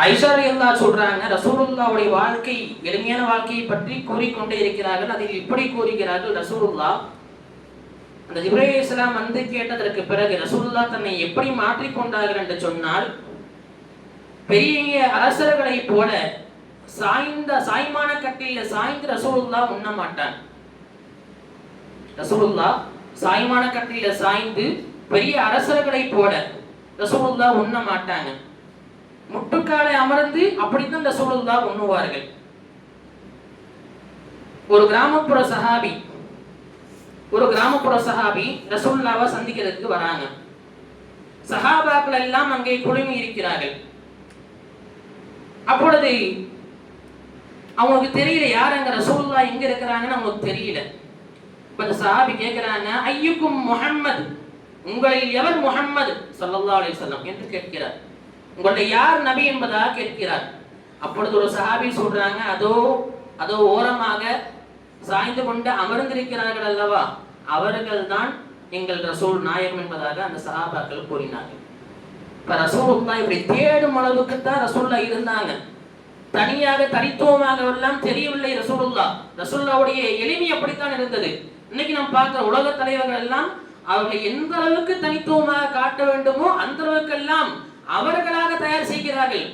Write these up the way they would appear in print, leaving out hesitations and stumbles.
ஆயிஷா ரலியல்லாஹு சொல்றாங்க, ரசூலுல்லாஹ்வுடைய வாழ்க்கை எளிமையான வாழ்க்கையை பற்றி கூறிக்கொண்டே இருக்கிறார்கள். அதில் இப்படி கூறுகிறார்கள், ரசூலுல்லாஹ் அந்த ஜிப்ரீல் அலைஹிஸ்ஸலாம் வந்து கேட்டதற்கு பிறகு ரசூலுல்லாஹ் தன்னை எப்படி மாற்றிக்கொண்டார்கள் என்று சொன்னால், பெரிய அரசர்களை போல சாய்மான கட்டில சாய்ந்து ரசூலுல்லாஹ் உண்ண மாட்டார். ரசூலுல்லாஹ் சாய்மான கட்டில சாய்ந்து பெரிய அரசர்களை போல ரசூலுல்லாஹ் உண்ண மாட்டாங்க. முட்டுக்காலை அமர்ந்து அப்படித்தான் ரசூலுல்லாஹ் உண்ணுவார்கள். ஒரு கிராமப்புற சஹாபி ரசூலுல்லாஹ்வை சந்திக்கிறதுக்கு வராங்க. சஹாபாக்கள் எல்லாம் அங்கே குழுமி இருக்கிறார்கள். அப்பொழுது அவங்களுக்கு தெரியல யார் அங்க ரசூலுல்லாஹ் எங்க இருக்கிறாங்கன்னு அவங்களுக்கு தெரியல. இப்ப அந்த சஹாபி கேட்கிறாங்க, ஐயுக்கும் முஹம்மது, உங்களில் எவர் முஹம்மது ஸல்லல்லாஹு அலைஹி வஸல்லம் என்று கேட்கிறார். உங்களுடைய யார் நபி என்பதாக கேட்கிறார். அப்பொழுது ஒரு சஹாபி சொல்றாங்க, அதோ ஓரமாக சாய்ந்து கொண்டு அமர்ந்திருக்கிறார்கள் அல்லவா, அவர்கள் தான் எங்கள் ரசூல் நாயகம் என்பதாக அந்த சஹாபாக்கள் கூறினார்கள். இப்ப ரசூலுல்லாஹ் இப்படி தேடும் அளவுக்கு தான் ரசூலுல்லாஹ் இருந்தாங்க. தனியாக தனித்துவமாக எல்லாம் தெரியவில்லை ரசூலுல்லாஹ்வுடைய எளிமை அப்படித்தான் இருந்தது. இன்னைக்கு நாம் பார்க்கிற உலக தலைவர்கள் எல்லாம் அவர்களை எந்த அளவுக்கு தனித்துவமாக காட்ட வேண்டுமோ அந்த அளவுக்கு எல்லாம் அவர்களாக தயார் செய்கிறார்கள்.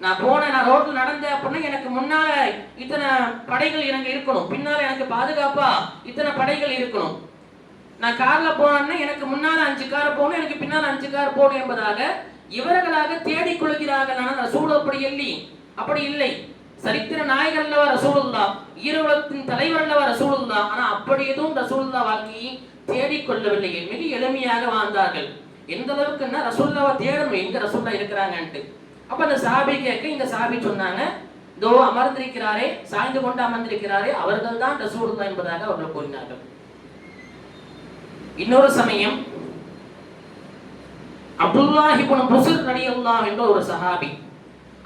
நான் ரோட்ல நடந்தேன் அப்படின்னா எனக்கு முன்னால இத்தனை படைகள் எனக்கு இருக்கணும், பின்னால எனக்கு பாதுகாப்பா இத்தனை படைகள் இருக்கணும். நான் கார்ல போனேன்னா எனக்கு முன்னால 5 கார் போகணும், எனக்கு பின்னால 5 கார் போகணும் என்பதாக இவர்களாக தேடிக் கொள்கிறார்கள். ஆனால் ரசூல் அப்படி இல்லை. சரித்திர நாயகர் அல்லவா ரசூலுல்லாஹ், ஈரவுலகத்தின் தலைவர் அல்லவா ரசூலுல்லாஹ். ஆனா அப்படி எதுவும் ரசூலுல்லாஹ் வாழ்க்கையை தேடிக்கொள்ளவில்லை, மிக எளிமையாக வாழ்ந்தார்கள். எந்த அளவுக்குன்னா ரசூலுல்லாஹ்வை தேடணும் எங்க ரசூலுல்லாஹ் இருக்கிறாங்கன்ட்டு. அப்ப அந்த சஹாபி கேட்க இந்த சஹாபி சொன்னாங்க, தோ அமர்ந்திருக்கிறாரே, சாய்ந்து கொண்டு அமர்ந்திருக்கிறாரே, அவர்கள் தான் ரசூலுல்லாஹ் என்பதாக அவர்கள் கூறினார்கள். இன்னொரு சமயம் அப்துல்லாஹ் இப்னு புஸ்ர் ரலியல்லாஹு என்ற ஒரு சஹாபி,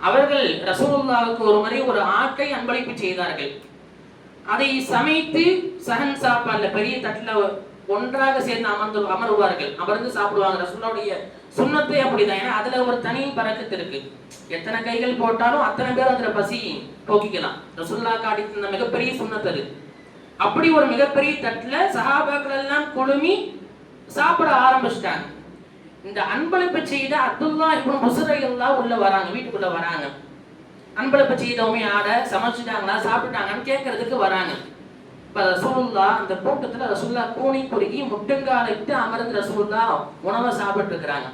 அவர்கள் ரசூலுல்லாஹ்வுக்கு ஒரு முறை ஒரு ஆட்டை அன்பளிப்பு செய்தார்கள். அதை சமைத்து சஹன் சாப்பாடுல பெரிய தட்டுல ஒன்றாக சேர்ந்து அமர்வார்கள், அமர்ந்து சாப்பிடுவாங்க. ரசூலுல்லாஹ்வுடைய சுன்னத்தே அப்படிதான். ஏன்னா அதுல ஒரு தனி பரக்கத்து இருக்கு. எத்தனை கைகள் போட்டாலும் அத்தனை பேர் அதுல பசி போக்கிக்கலாம். ரசூலுல்லாஹ் காட்டி தந்த மிகப்பெரிய சுன்னத் அது. அப்படி ஒரு மிகப்பெரிய தட்டுல சஹாபாக்கள் எல்லாம் குழுமி சாப்பிட ஆரம்பிச்சிட்டாங்க. இந்த அன்பளிப்பு செய்த அப்துல்லாஹ் இப்னு புஸ்ர் ரலியல்லாஹு உள்ள வராங்க, வீட்டுக்குள்ள வராங்க. அன்பளிப்பு செய்தவங்க ஆட சமைச்சிட்டாங்களா, சாப்பிட்டாங்கன்னு கேட்கறதுக்கு வராங்க. இப்ப ரசூலுல்லாஹ் அந்த கூட்டத்துல ரசூலுல்லாஹ் கூனி குறுகி முட்டுங்காலிட்டு அமர்ந்து ரசூலுல்லாஹ் உணவை சாப்பிட்டு இருக்கிறாங்க.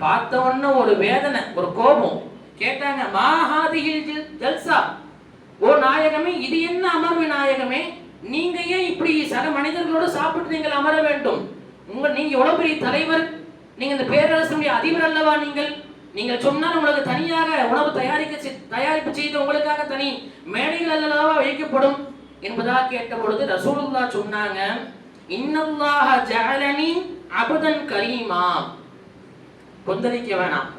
பார்த்த உடனே ஒரு வேதனை, ஒரு கோபம். கேட்டாங்க, மா ஹாதிஹில் ஜல்சா, ஓ நாயகமே, இது என்ன அமர்வு நாயகமே, நீங்க ஏன் இப்படி சக மனிதர்களோடு சாப்பிட்டு நீங்கள் அமர வேண்டும்? நீங்க எவ்வளவு பெரிய தலைவர், நீங்க இந்த பேரரசுடைய அதிபர் அல்லவா, நீங்கள் சொன்னால் உங்களுக்கு தனியாக உணவு தயாரிப்பு செய்து உங்களுக்காக தனி மேடைகள் அல்லவா வைக்கப்படும் என்பதாக கேட்ட பொழுது ரசூலுல்லாஹ் சொன்னாங்க, இன்னல்லாஹ ஜஅலனி அபதன் கரீமா. கொந்தளிக்க வேணாம்,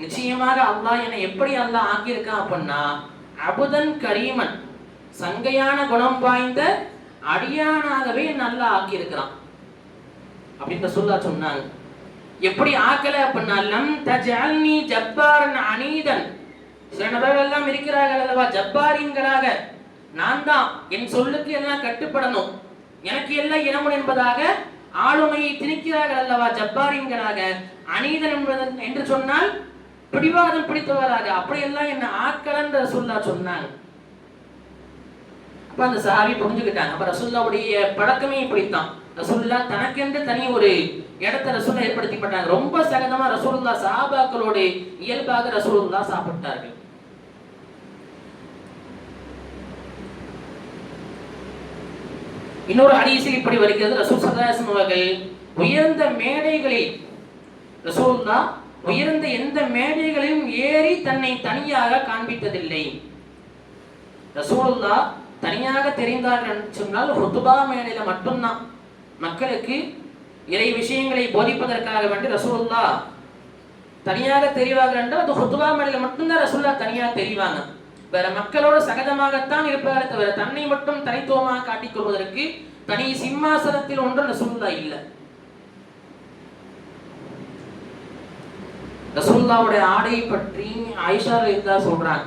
நிச்சயமாக அல்லாஹ் என்னை எப்படி அல்லாஹ் ஆக்கியிருக்கான் அப்படின்னா அபுதன் கரீமன், சங்கையான குணம் வாய்ந்த அடியானாகவே நல்லா ஆக்கியிருக்கிறான் அப்படின்னு ரசூலுல்லாஹ் சொன்னாங்க. எப்படி ஆக்கல அப்படின்னா லம் தஜஅல்னி ஜப்பாரன் அனீதன், சில நபர்கள் எல்லாம் இருக்கிறார்கள் அல்லவா ஜப்பாரீன்களாக, நான் தான் என் சொல்லுக்கு எல்லாம் கட்டுப்படணும், எனக்கு எல்லாம் இனமுன் என்பதாக ஆளுமையை திணிக்கிறார்கள் அல்லவா ஜப்பாரீன்களாக. அனீதன் என்று சொன்னால் பிடிவாதம் பிடித்தவராக, அப்படியெல்லாம் என்ன ஆக்கலன்ற ரசூலுல்லாஹ் சொன்னாங்க. அப்ப அந்த சஹாபி புரிஞ்சுக்கிட்டாங்க. அப்ப ரசூலுல்லாஹ்வுடைய பழக்கமே இப்படித்தான். ரசூலுல்லாஹ் தனக்கென்று தனி ஒரு இடத்தை ரசூலுல்லாஹ் ஏற்படுத்தி பண்ணாங்க. ரொம்ப சகஜமா ரசூலுல்லாஹ் சஹாபாக்களோட இயல்பாக ரசூலுல்லாஹ் சாப்பிட்டார்கள். இன்னொரு ஹதீஸில் இப்படி வருகிறது, ரசூல் ஸல்லல்லாஹு அலைஹி வஸல்லம் அவர்கள் உயர்ந்த மேடைகளில், ரசூலுல்லாஹ் உயர்ந்த எந்த மேடைகளிலும் ஏறி தன்னை தனியாக காண்பித்ததில்லை. ரசூலுல்லாஹ் தனியாக தெரிந்தார்கள் சொன்னால் ஹுத்பா மேடையில மட்டும்தான் மக்களுக்கு இறை விஷயங்களை போதிப்பதற்காக வேண்டி ரசூலுல்லாஹ் தனியாக தெரிவார்கள் என்றால் அது ஹுத்பா மேடையில மட்டும்தான் ரசூலுல்லாஹ் தனியாக தெரிவாங்க. வேற மக்களோட சகஜமாகத்தான் இருப்பாரே தவிர தன்னை மட்டும் தனித்துவமாக காட்டிக் கொள்வதற்கு தனி சிம்மாசனத்தில் ஒன்றும் ரசூலுல்லாஹ் இல்லை. ரசூலுல்லாஹ்வுடைய ஆடையை பற்றி ஆயிஷா ரலியல்லாஹு சொல்றாங்க.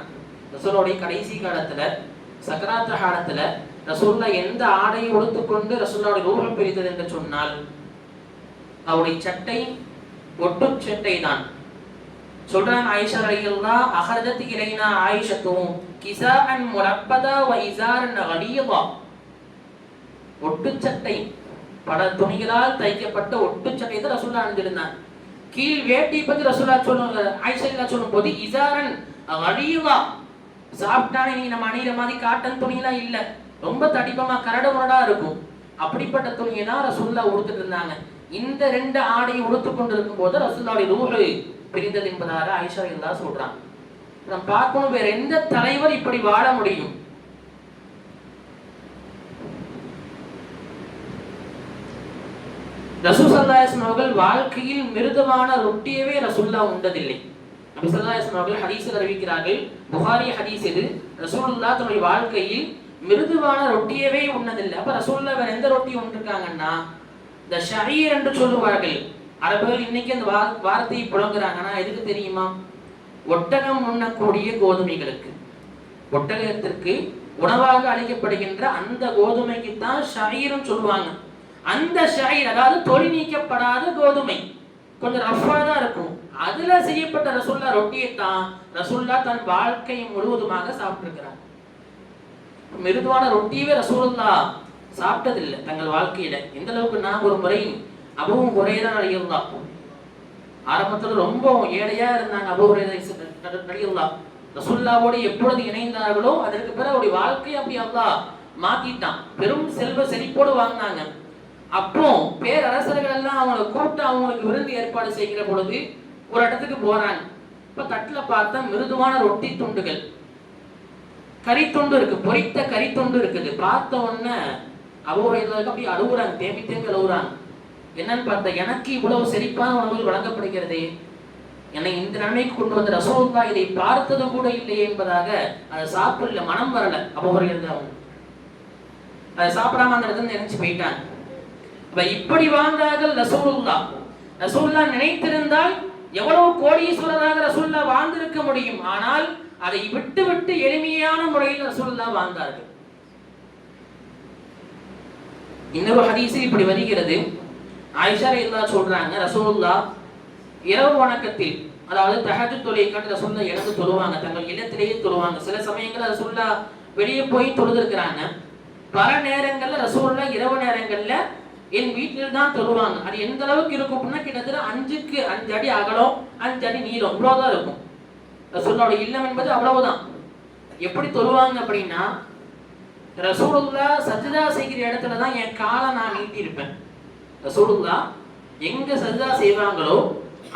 ரசூலுடைய கடைசி காலத்துல சக்கராத் காலத்துல ரசூலுல்லாஹ் எந்த ஆடையை உடுத்துக்கொண்டு ரசூலுல்லாஹ்வுடைய ரூஹ் பிரித்தது என்று சொன்னால் அவருடைய சட்டை ஒட்டு சட்டை தான். சொல்றாங்க ஆயிஷா ரலியல்லாஹு அஹரஜத் இலைனா ஆயிஷத்து கிசாஅன் முரப்பதா வ இஸாரன் கலீதா. ஒட்டு சட்டை பல துணிகளால் தைக்கப்பட்ட ஒட்டு சட்டை தான் ரசூலுல்லாஹ் அணிந்திருந்தாங்க. கீழ் வேட்டி பத்தி ரசூலுல்லாஹ் சொல்லுங்க ஆயிஷா சொல்லும் போது இஸாரன் கலீதா, சாப்பிட்டானே நீ நம்ம அணிகிற மாதிரி காட்டன் துணியெல்லாம் இல்ல, ரொம்ப தடிப்பமா கரடு முரடா இருக்கும். அப்படிப்பட்ட துணியை தான் ரசூலுல்லாஹ் உடுத்துட்டு இருந்தாங்க. இந்த ரெண்டு ஆடையை உடுத்து கொண்டிருக்கும் போது ரசூலுல்லாஹ்வுடைய ரூஹ் பிரிந்தது என்பதாக ஆயிஷா ரலியல்லாஹு சொல்றாங்க. நம்ம பார்க்கணும், வேற எந்த தலைவர் இப்படி வாழ முடியும்? ரசூல் ஸல்லல்லாஹு அலைஹி வஸல்லம் அவர்கள் வாழ்க்கையில் மிருதுவான ரொட்டியவே ரசூலுல்லாஹ் உண்டதில்லை. நபி ஸல்லல்லாஹு அலைஹி வஸல்லம் அவர்கள் ஹதீஸில் அறிவிக்கிறார்கள், புகாரி ஹதீஸ் இது, ரசூலுல்லாஹ் தன்னுடைய வாழ்க்கையில் மிருதுவான ரொட்டியவே உண்ணதில்லை. அப்ப ரசூலுல்லாஹ் வேற எந்த ரொட்டி உண்டிருக்காங்கன்னா இந்த ஷரீர் என்று சொல்லுவார்கள். அரபுகள் இன்னைக்கு அந்த வார்த்தையை புழங்குறாங்கன்னா எதுக்கு தெரியுமா? ஒட்டகம் உண்ணக்கூடிய கோதுமைகளுக்கு, ஒட்டகத்திற்கு உணவாக அளிக்கப்படுகின்ற அந்த கோதுமைக்கு தான் ஷரீர்னு சொல்லுவாங்க. அந்த ஷரீர் அதாவது தொலி நீக்கப்படாத கோதுமை, கொஞ்சம் ரஃபா தான் இருக்கும். அதுல செய்யப்பட்ட ரசூலுல்லாஹ் ரொட்டியை தான் ரசூலுல்லாஹ் தன் வாழ்க்கை முழுவதுமாக சாப்பிட்டிருக்கிறார். மிருதுவான ரொட்டியவே ரசூலுல்லாஹ் சாப்பிட்டதில்லை தங்கள் வாழ்க்கையில. எந்த அளவுக்கு நான் ஒரு முறை அபூ ஹுரைரா ரலியல்லாஹு ஆரம்பத்துல ரொம்ப ஏழையா இருந்தாங்க. அபூ ஹுரைரா ரலியல்லாஹு ரசூலுல்லாஹ்வோடு எப்பொழுது இணைந்தார்களோ அதற்கு பிறகு அவருடைய வாழ்க்கையை அப்படி அல்லாஹ் மாத்திட்டான். பெரும் செல்வ செழிப்போடு வாழ்ந்தாங்க. அப்போ பேரரசர்கள் எல்லாம் அவங்களை கூப்பிட்டு அவங்களுக்கு விருந்து ஏற்பாடு செய்கிற பொழுது ஒரு இடத்துக்கு போறாங்க. இப்ப தட்டுல பார்த்தா மிருதுவான ரொட்டி துண்டுகள், கறித்துண்டு இருக்கு, பொரித்த கறித்துண்டு இருக்குது. பார்த்த உடனே அபூ ஹுரைரா அப்படி அழுகுறாங்க, தேம்பி தேம்பி அழுகுறாங்க. என்னன்னு பார்த்தா, எனக்கு இவ்வளவு செழிப்பான உணவுகள் வழங்கப்படுகிறதே, என்னை இந்த நன்மைக்கு கொண்டு வந்த ரசூலுல்லாஹ் இதை பார்த்தது கூட இல்லையே என்பதாக அதை சாப்பிடல, மனம் வரல. அபூ ஹுரைரா அதை சாப்பிடாம அந்த இடத்துல நினைச்சு போயிட்டாங்க. இப்படி வாழ்ந்தார்கள் ரசூலுல்லாஹ். ரசூலுல்லாஹ் நினைத்திருந்தால் எவ்வளவு கோடீஸ்வரராக ரசூலுல்லாஹ் வாழ்ந்திருக்க முடியும். ஆனால் அதை விட்டு விட்டு எளிமையான முறையில் ரசூலுல்லாஹ் வாழ்ந்தார்கள். இன்னொரு ஹதீஸில் இப்படி வருகிறது, ஆயிஷா ரலியல்லாஹு சொல்றாங்க, ரசூலுல்லாஹ் இரவு வணக்கத்தில், அதாவது தஹஜ்ஜுத் தொழுகைக்கு ரசூலுல்லாஹ் எழுந்து தொழுவாங்க, தங்கள் இல்லத்திலேயே தொழுவாங்க. சில சமயங்கள்ல ரசூலுல்லாஹ் வெளியே போய் தொழுதுருக்கிறாங்க. பல நேரங்கள்ல ரசூலுல்லாஹ் இரவு நேரங்கள்ல என் வீட்டில் தான் தொழுவாங்க. அது எந்த அளவுக்கு இருக்கும் அப்படின்னா கிட்டத்தட்ட 5க்கு 5 அடி அகலம், 5 அடி நீளம், இவ்வளவுதான் இருக்கும் ரசூலுல்லாஹ்வுடைய இல்லம் என்பது. அவ்வளவுதான். எப்படி தொழுவாங்க அப்படின்னா, ரசூலுல்லாஹ் சஜ்தா செய்கிற இடத்துல தான் என் காலை நான் நீட்டி இருப்பேன். ரசூலுல்லாஹ் எங்க சஜ்தா செய்வாங்களோ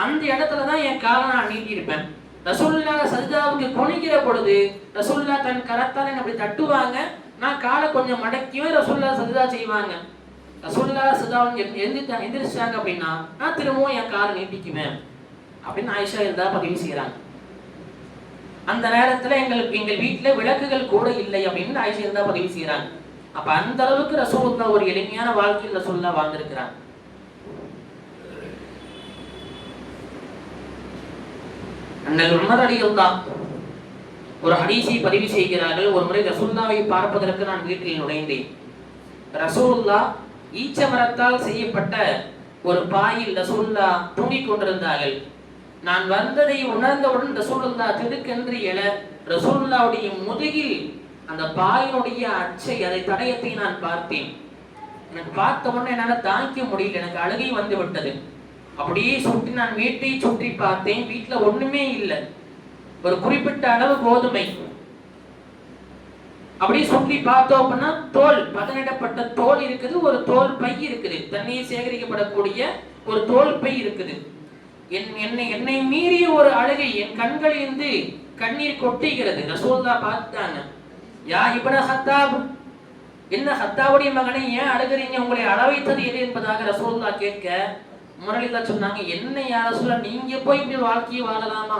அந்த இடத்துல தான் என் காலை நான் நீட்டி இருப்பேன். ரசூலுல்லாஹ் சஜ்தாவுக்கு குனிகிற பொழுது ரசூலுல்லாஹ் தன் கரத்தால அப்படி தட்டுவாங்க, நான் காலை கொஞ்சம் மடக்கிவே ரசூலுல்லாஹ் சஜ்தா செய்வாங்க. ரசூலுல்லாஹ் சஜ்தாவுக்கு எந்திரிச்சாங்க அப்படின்னா நான் திரும்பவும் என் காலை நீட்டிக்குவேன் அப்படின்னு ஆயிஷா இருந்தா பதிவு செய்யறாங்க. அந்த நேரத்துல எங்கள் வீட்டுல விளக்குகள் கூட இல்லை அப்படின்னு ஆயிஷா இருந்தா பதிவு செய்யறாங்க. அப்ப அந்த அளவுக்கு ரசூலுல்லாஹ் ஒரு எளிமையான வாழ்க்கையில் ரசூலுல்லாஹ் வாழ்ந்திருக்கிறாங்க. அண்ணல் உமர் ரலியல்லாஹு ஒரு ஹதீஸை பதிவு செய்கிறார்கள். ஒரு முறை ரசூலுல்லாஹ்வை பார்ப்பதற்கு நான் வீட்டில் நுழைந்தேன். ரசூலுல்லாஹ் ஈச்ச மரத்தால் செய்யப்பட்ட ஒரு பாயில் ரசூலுல்லாஹ் தூங்கிக் கொண்டிருந்தார்கள். நான் வந்ததை உணர்ந்தவுடன் ரசூலுல்லாஹ் திடுக்கென்று எழ ரசூலுல்லாஹ்வுடைய முதுகில் அந்த பாயினுடைய அச்சை, அதை தடயத்தை நான் பார்த்தேன். எனக்கு பார்த்த உடனே என்னால தாங்கிக்க முடியல, எனக்கு அழுகை வந்து விட்டது. அப்படியே சுற்றி நான் வீட்டை சுற்றி பார்த்தேன், வீட்டுல ஒண்ணுமே இல்லை, ஒரு குறிப்பிட்ட அளவு கோதுமை. அப்படியே சுற்றி பார்த்தோம் அப்படின்னா தோல், பதனிடப்பட்ட தோல் இருக்குது, ஒரு தோல் பை இருக்குது, தண்ணீர் சேகரிக்கப்படக்கூடிய ஒரு தோல் பை இருக்குது. என்னை மீறிய ஒரு அழுகை, என் கண்களில் இருந்து கண்ணீர் கொட்டுகிறது. ரசூலுல்லாஹ் பார்த்தாங்க. யா இப்ன ஹத்தாப், என்ன ஹத்தாவுடைய மகனை ஏன் அழுகிறீங்க, உங்களை அழ வைத்தது எது என்பதாக ரசூலுல்லாஹ் கேட்க முரளிதான் சொன்னாங்க, என்ன யா ரசூலுல்லாஹ் நீங்க போய் இப்படி வாழ்க்கையை வாழலாமா?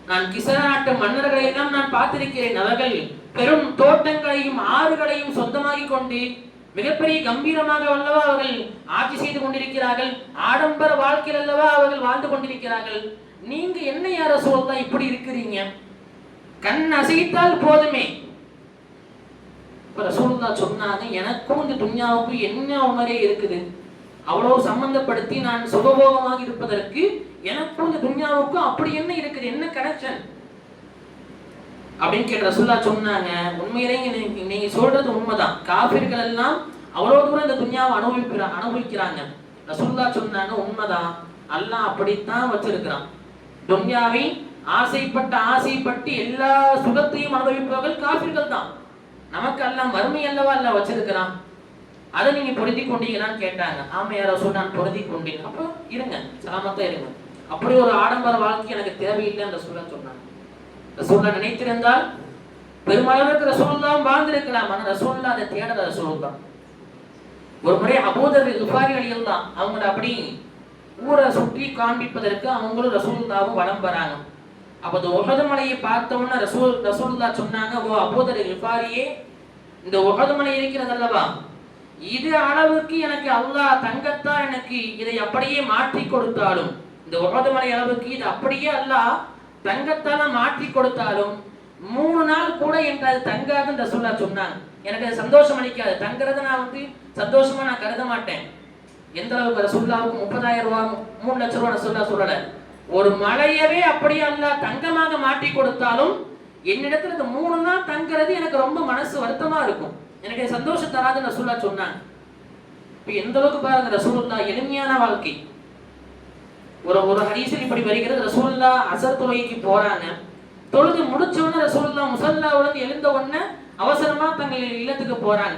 நான் கிஸ்ரா நாட்டு மன்னர்களை எல்லாம் நான் பார்த்திருக்கிறேன். அவர்கள் பெரும் தோட்டங்களையும் ஆறுகளையும் சொந்தமாகி கொண்டு மிகப்பெரிய கம்பீரமாக அல்லவா அவர்கள் ஆட்சி செய்து கொண்டிருக்கிறார்கள், ஆடம்பர வாழ்க்கையில் அல்லவா அவர்கள் வாழ்ந்து கொண்டிருக்கிறார்கள். நீங்க என்ன யா ரசூலுல்லாஹ் இப்படி இருக்கிறீங்க? கண் அசைத்தால் போதுமே. ரசூலுல்லாஹ் சொன்னாங்க, எனக்கும் இந்த துன்யாவுக்கும் என்ன உணரே இருக்குது? அவ்வளவு சம்பந்தப்படுத்தி நான் சுகபோகமாக இருப்பதற்கு எனக்கும் இந்த துன்யாவுக்கும் அப்படி என்ன இருக்குது, என்ன கனெக்ஷன் அப்படின்னு கேட்ட ரசூலுல்லாஹ் சொன்னாங்க, உண்மையிலேயே நீங்க சொல்றது உண்மைதான். காபிர்கள் எல்லாம் அவ்வளவு தூரம் இந்த துன்யாவை அனுபவிக்கிறாங்க. ரசூலுல்லாஹ் சொன்னாங்க, உண்மைதான், அல்லாஹ் அப்படித்தான் வச்சிருக்கிறான். துன்யாவை ஆசைப்பட்டு எல்லா சுகத்தையும் அனுபவிப்பவர்கள் காபிர்கள் தான். நமக்கு எல்லாம் வறுமை அல்லவா அல்லாஹ் வச்சிருக்கிறான். அதை நீங்க பொருத்தி கொண்டீங்களான்னு கேட்டாங்க. ஆமா யா ரசூல், நான் பொருத்தி கொண்டேன். அப்போ இருங்க, சலாமத்தா இருங்க, அப்படி ஒரு ஆடம்பர வாழ்க்கை எனக்கு தேவையில்லைன்னு ரசூலுல்லாஹ் சொன்னாங்க. ரசூலுல்லாஹ் நினைத்திருந்தால் பெருமளவுக்கு ரசூலுல்லாஹ் வாழ்ந்திருக்கலாம். ஆனா ரசூலுல்லாஹ் அதை தேடல. ரசூலுல்லாஹ் ஒரு முறை அபூதர் குஃபாரி ரலியல்லாஹு அவங்கள அப்படி ஊரை சுற்றி காண்பிப்பதற்கு அவங்களும் ரசூலுல்லாஹும் வலம் வராங்க. அப்ப அந்த உஹது மலையை பார்த்தோம்னா ரசூலுல்லாஹ் சொன்னாங்க, ஓ அபூதர் குஃபாரியே, இந்த உஹது மலை இருக்கிறது அல்லவா, இது அளவுக்கு எனக்கு அல்லாஹ் தங்கத்தா எனக்கு இதை அப்படியே மாற்றி கொடுத்தாலும், இந்த உஹது மலை அளவுக்கு இது அப்படியே அல்லாஹ் தங்கத்தால மாற்றி கொடுத்தாலும் 3 நாள் கூட எனக்கு அது தங்காதுன்னு ரசூலுல்லாஹ் சொன்னாங்க. எனக்கு அது சந்தோஷம் அளிக்காது. தங்குறத நான் சந்தோஷமா நான் கருத மாட்டேன். எந்த அளவுக்கு ரசூலுல்லாஹ்வுக்கு 30,000 ரூபாய் 3 லட்சம் ரூபாய் ரசூலுல்லாஹ் சொல்லல. ஒரு மலையவே அப்படியே அல்லாஹ் தங்கமாக மாற்றி கொடுத்தாலும் என்னிடத்துல இந்த 3 நாள் தங்குறது எனக்கு ரொம்ப மனசு வருத்தமா இருக்கும், எனக்கு சந்தோஷம் தராதுன்னு ரசூலுல்லாஹ் சொன்னாங்க. இப்ப எந்த அளவுக்கு பாருங்க ரசூலுல்லாஹ் எளிமையான வாழ்க்கை. ஒரு ஹதீஸில் இப்படி வருகிறது, ரசூலுல்லாஹ் அஸர் தொழுகைக்கு போறாங்க. தொழுது முடிச்ச உடனே ரசூலுல்லாஹ் முஸல்லாவுல இருந்து எழுந்த உடனே அவசரமா தங்கள் இல்லத்துக்கு போறாங்க.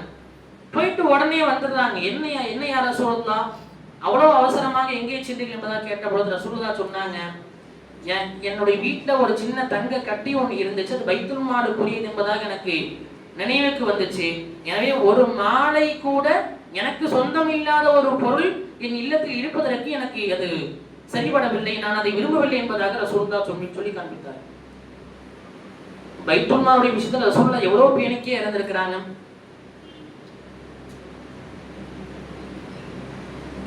போயிட்டு உடனே வந்துடுறாங்க. என்ன யா ரசூலுல்லாஹ் அவ்வளவு அவசரமாக எங்கே சென்றீர்கள் என்பதாக கேட்ட பொழுது ரசூலுல்லாஹ் சொன்னாங்க, என்னுடைய வீட்டுல ஒரு சின்ன தங்க கட்டி ஒன்று இருந்துச்சு, அது பைத்துல் மாலுக்குரியது என்பதாக எனக்கு நினைவுக்கு வந்துச்சு. எனவே ஒரு மாலை கூட எனக்கு சொந்தம் இல்லாத ஒரு பொருள் என் இல்லத்தில் இருப்பதற்கு எனக்கு அது சரிபடவில்லை, நான் அதை விரும்பவில்லை என்பதாக ரசூலுல்லாஹ் சொல்லி காண்பித்தார். பைத்துல் மாலுடைய விஷயத்துல ரசூலுல்லாஹ் எவ்வளவு பேணிக்கே இறந்திருக்கிறாங்க.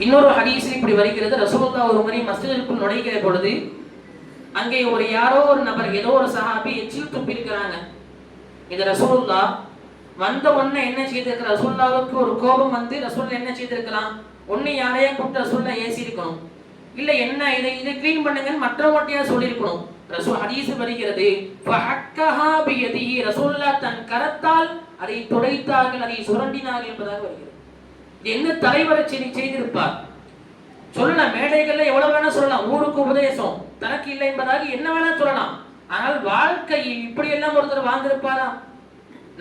இன்னொரு ஹதீஸில் இப்படி வருகிறது, ரசூலுல்லாஹ் ஒரு முறை மஸ்ஜிதுக்குள் நுழைகிற பொழுது அங்கே யாரோ ஒரு நபர் ஏதோ ஒரு சஹாபி எச்சில் துப்பியிருக்கிறாங்க. இது ரசூலுல்லாஹ் வந்த உடனே என்ன செய்திருக்கிறார், ரசூலுல்லாஹ்வுக்கு ஒரு கோபம் வந்து ரசூலுல்லாஹ் என்ன செய்திருக்கலாம், ஒண்ணு யாரையா கூப்பிட்டு ரசூலுல்லாஹ் ஏசி இருக்கணும், இல்ல என்ன இதை க்ளீன் பண்ணுங்கன்னு மற்றவங்கள்ட்டயா சொல்லியிருக்கணும். ஹதீஸ் வருகிறது, ஃபஹக்கஹா பியதிஹி, ரசூலுல்லாஹ் தன் கரத்தால் அதை துடைத்தார்கள், அதை சுரண்டினார்கள் என்பதாக வருகிறது. என்ன தலைவரை செய்திருப்பார் சொல்லலாம். மேடைகள்ல எவ்வளவு வேணா சொல்லலாம், ஊருக்கு உபதேசம் தனக்கு இல்லை என்பதாக என்ன வேணா சொல்லலாம். ஆனால் வாழ்க்கையில் இப்படி எல்லாம் ஒருத்தர் வாழ்ந்திருப்பாரா?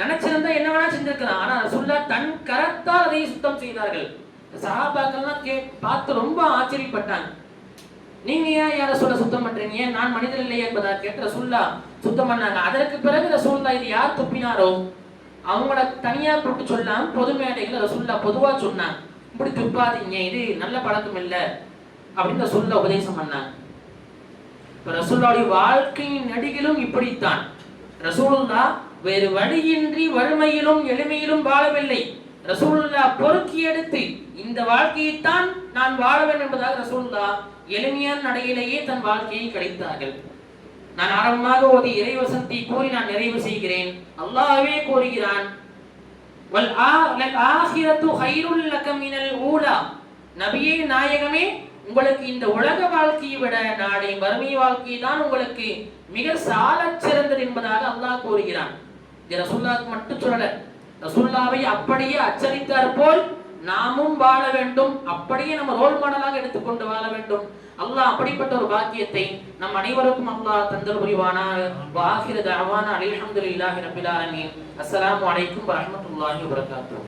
நினைச்சிருந்தா என்ன வேணா செஞ்சிருக்கலாம். ஆனா ரசூலுல்லாஹ் தன் கரத்தால் அதை சுத்தம் செய்தார்கள். சஹாபாக்கள்லாம் பார்த்து ரொம்ப ஆச்சரியப்பட்டாங்க. நீங்க ஏன் யார சொல்ல சுத்தம் பண்றீங்க, நான் மனிதர் இல்லையா என்பதாக கேட்டு ரசூலுல்லாஹ் சுத்தம் பண்ணாங்க. அதற்கு பிறகு ரசூலுல்லாஹ் இது யார் துப்பினாரோ அவங்கள தனியா கூப்பிட்டு சொல்லலாம், பொது மேடைகளை ரசூலுல்லாஹ் பொதுவா சொன்னாங்க, இப்படி துப்பாதீங்க, இது நல்ல பழக்கம் இல்லை அப்படின்னு ரசூலுல்லாஹ் உபதேசம் பண்ணாங்க. ரசூலுல்லாஹ்வுடைய வாழ்க்கையின் நடிகிலும் இப்படித்தான். ரசூலுல்லாஹ் வேறு வழியின்றி வறுமையிலும் எளிமையிலும் வாழவில்லை. ரசூலுல்லாஹ் பொறுக்கி எடுத்து இந்த வாழ்க்கையைத்தான் நான் வாழ வேண்டும் என்பதாக ரசூலுல்லாஹ் எளிமையான நடையிலேயே தன் வாழ்க்கையை கிடைத்தார்கள். நான் ஆரம்பமாக ஓதி இறைவசனத்தை கூறி நான் நிறைவு செய்கிறேன். அல்லாஹ்வே கூறுகிறான், வல் ஆகிரத்து கைருல் லக மினல் ஊலா, நபியே நாயகமே, உங்களுக்கு இந்த உலக வாழ்க்கையை விட நாளை மறுமை வாழ்க்கை தான் உங்களுக்கு மிக சாலச் சிறந்தது என்பதாக அல்லாஹ் கூறுகிறான். இது ரசூலுல்லாஹ்க்கு மட்டும் சொல்லல, ரசூலுல்லாஹ்வை அப்படியே அச்சரித்தார் போல் நாமும் வாழ வேண்டும், அப்படியே நம்ம ரோல் மாடலாக எடுத்துக்கொண்டு வாழ வேண்டும். அல்லாஹ் அப்படிப்பட்ட ஒரு பாக்கியத்தை நம் அனைவருக்கும் அல்லாஹ் தந்தல் புரிவானாக. வ ஆகிரு தஅவானா அல்ஹம்துலில்லாஹி ரப்பில் ஆலமீன். அஸ்ஸலாமு அலைக்கும் வ ரஹ்மத்துல்லாஹி வ பரகாத்துஹு.